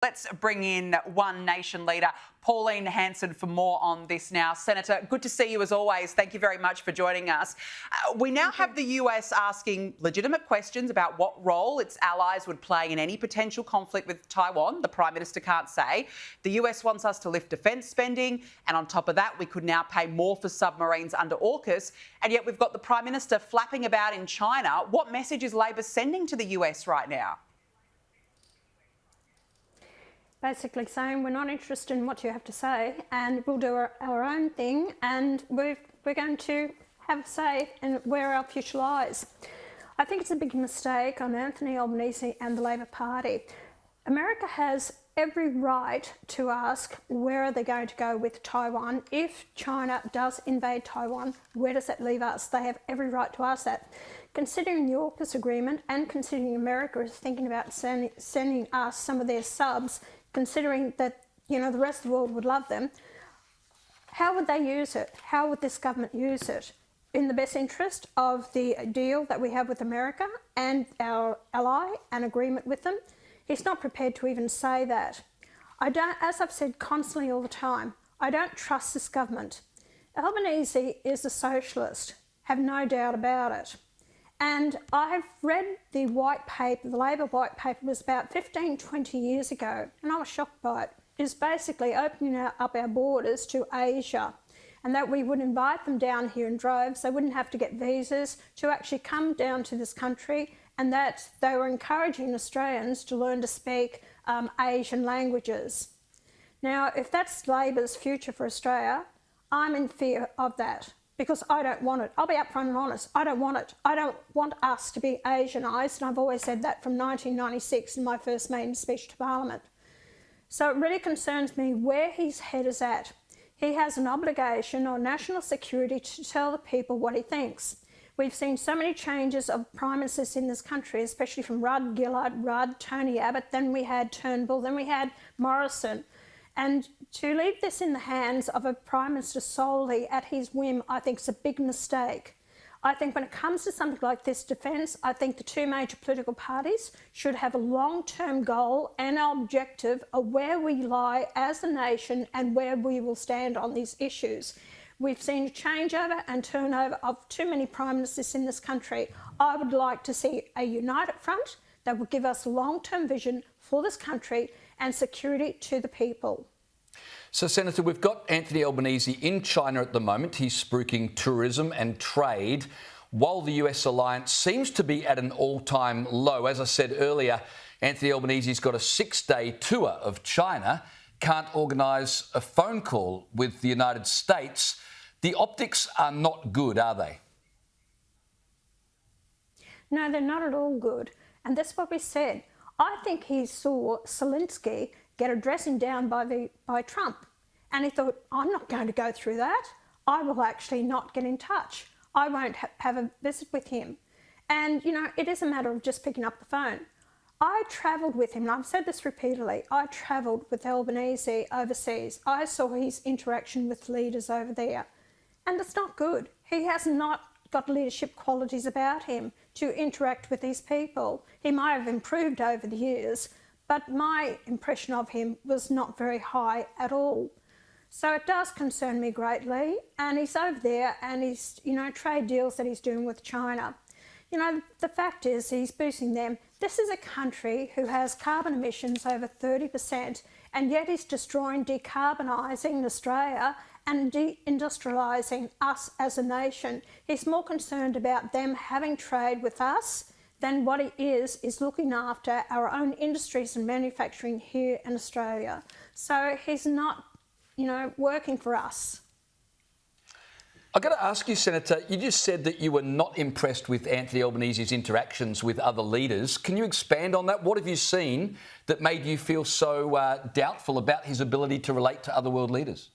Let's bring in One Nation leader, Pauline Hanson, for more on this now. Senator, good to see you as always. Thank you very much for joining us. We now have the US asking legitimate questions about what role its allies would play in any potential conflict with Taiwan. The Prime Minister can't say. The US wants us to lift defence spending, and on top of that, we could now pay more for submarines under AUKUS. And yet we've got the Prime Minister flapping about in China. What message is Labor sending to the US right now? Basically saying we're not interested in what you have to say and we'll do our own thing, and we're going to have a say in where our future lies. I think it's a big mistake on Anthony Albanese and the Labor Party. America has every right to ask where are they going to go with Taiwan. If China does invade Taiwan, where does that leave us? They have every right to ask that. Considering the AUKUS agreement and considering America is thinking about sending us some of their subs, considering that, you know, the rest of the world would love them, how would they use it? How would this government use it? In the best interest of the deal that we have with America and our ally, an agreement with them? He's not prepared to even say that. As I've said constantly all the time, I don't trust this government. Albanese is a socialist, have no doubt about it. And I've read the white paper, the Labor white paper was about 15, 20 years ago, and I was shocked by it. It's basically opening up our borders to Asia, and that we would invite them down here in droves. They wouldn't have to get visas to actually come down to this country, and that they were encouraging Australians to learn to speak Asian languages. Now, if that's Labor's future for Australia, I'm in fear of that, because I don't want it. I'll be upfront and honest. I don't want it. I don't want us to be Asianised, and I've always said that from 1996 in my first maiden speech to Parliament. So it really concerns me where his head is at. He has an obligation on national security to tell the people what he thinks. We've seen so many changes of Prime Ministers in this country, especially from Rudd, Gillard, Rudd, Tony Abbott, then we had Turnbull, then we had Morrison. And to leave this in the hands of a Prime Minister solely at his whim, I think is a big mistake. I think when it comes to something like this defence, I think the two major political parties should have a long-term goal and objective of where we lie as a nation and where we will stand on these issues. We've seen a changeover and turnover of too many Prime Ministers in this country. I would like to see a united front that would give us a long-term vision for this country and security to the people. So, Senator, we've got Anthony Albanese in China at the moment. He's spruiking tourism and trade, while the US alliance seems to be at an all-time low. As I said earlier, Anthony Albanese's got a 6-day tour of China, can't organise a phone call with the United States. The optics are not good, are they? No, they're not at all good. And that's what we said. I think he saw Zelensky get a dressing down by Trump. And he thought, I'm not going to go through that. I will actually not get in touch. I won't have a visit with him. And, you know, it is a matter of just picking up the phone. I travelled with him, and I've said this repeatedly, I travelled with Albanese overseas. I saw his interaction with leaders over there. And it's not good. He has not got leadership qualities about him to interact with these people. He might have improved over the years, but my impression of him was not very high at all. So it does concern me greatly, and he's over there and he's, you know, trade deals that he's doing with China. You know, the fact is he's boosting them. This is a country who has carbon emissions over 30%, and yet he's destroying, decarbonising Australia and deindustrialising us as a nation. He's more concerned about them having trade with us than what he is looking after our own industries and manufacturing here in Australia. So he's not, you know, working for us. I've got to ask you, Senator, you just said that you were not impressed with Anthony Albanese's interactions with other leaders. Can you expand on that? What have you seen that made you feel so doubtful about his ability to relate to other world leaders?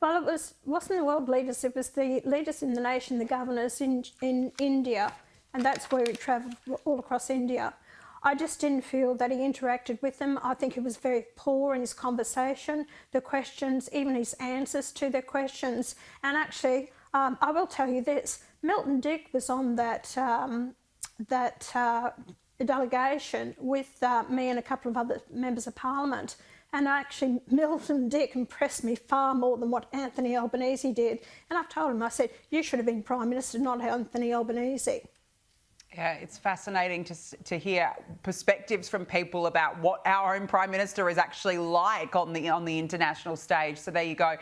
Well, wasn't the world leaders, it was the leaders in the nation, the governors in India, and that's where he travelled all across India. I just didn't feel that he interacted with them. I think he was very poor in his conversation, the questions, even his answers to their questions. And actually, I will tell you this, Milton Dick was on that a delegation with me and a couple of other members of Parliament, and actually Milton Dick impressed me far more than what Anthony Albanese did. And I've told him, I said, you should have been Prime Minister, not Anthony Albanese. Yeah, it's fascinating to hear perspectives from people about what our own Prime Minister is actually like on the international stage. So there you go.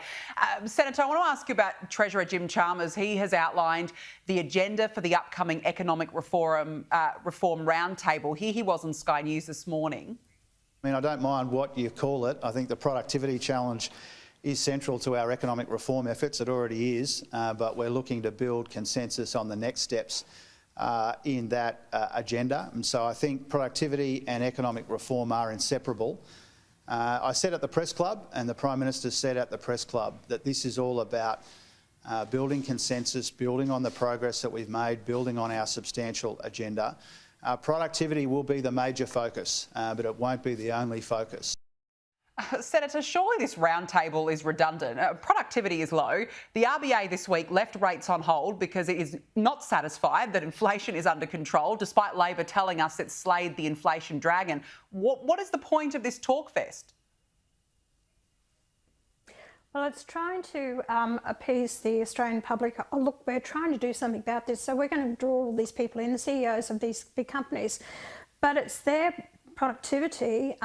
Senator, I want to ask you about Treasurer Jim Chalmers. He has outlined the agenda for the upcoming economic reform roundtable. Here he was on Sky News this morning. I mean, I don't mind what you call it. I think the productivity challenge is central to our economic reform efforts. It already is, but we're looking to build consensus on the next steps in that agenda. And so I think productivity and economic reform are inseparable. I said at the press club, and the Prime Minister said at the press club, that this is all about building consensus, building on the progress that we've made, building on our substantial agenda. Productivity will be the major focus, but it won't be the only focus. Senator, surely this roundtable is redundant. Productivity is low. The RBA this week left rates on hold because it is not satisfied that inflation is under control, despite Labor telling us it's slayed the inflation dragon. What is the point of this talkfest? Well, it's trying to appease the Australian public. Oh, look, we're trying to do something about this, so we're going to draw all these people in, the CEOs of these big companies. But it's their productivity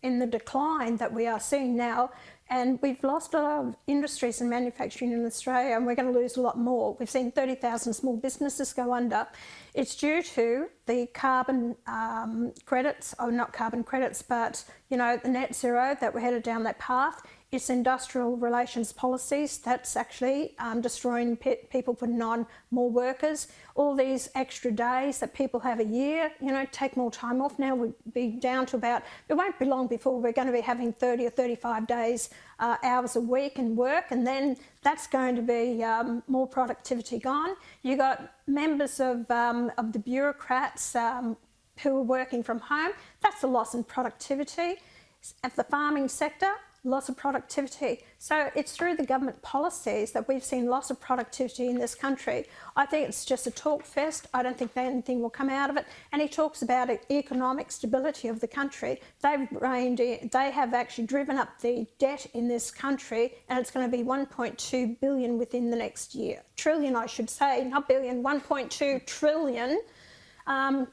in the decline that we are seeing now, and we've lost a lot of industries and manufacturing in Australia, and we're going to lose a lot more. We've seen 30,000 small businesses go under. It's due to the carbon credits, or not carbon credits, but, you know, the net zero, that we're headed down that path. It's industrial relations policies that's actually destroying people, putting on more workers. All these extra days that people have a year, you know, take more time off. Now we'll be down to about, it won't be long before we're going to be having 30 or 35 days, hours a week in work, and then that's going to be more productivity gone. You got members of the bureaucrats who are working from home. That's a loss in productivity. Of the farming sector, loss of productivity. So it's through the government policies that we've seen loss of productivity in this country. I think it's just a talk fest. I don't think anything will come out of it. And he talks about economic stability of the country. They have actually driven up the debt in this country, and it's going to be 1.2 billion within the next year. Trillion, I should say, not billion, 1.2 trillion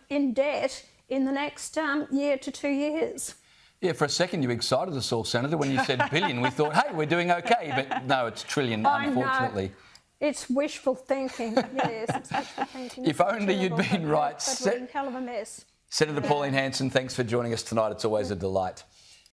in debt in the next year to 2 years. Yeah, for a second you excited us all, Senator, when you said billion. We thought, hey, we're doing okay, but no, it's trillion, unfortunately. It's wishful thinking. Yes, it's wishful thinking. If only you'd been right. But we're in hell of a mess. Senator Pauline Hanson, thanks for joining us tonight. It's always a delight.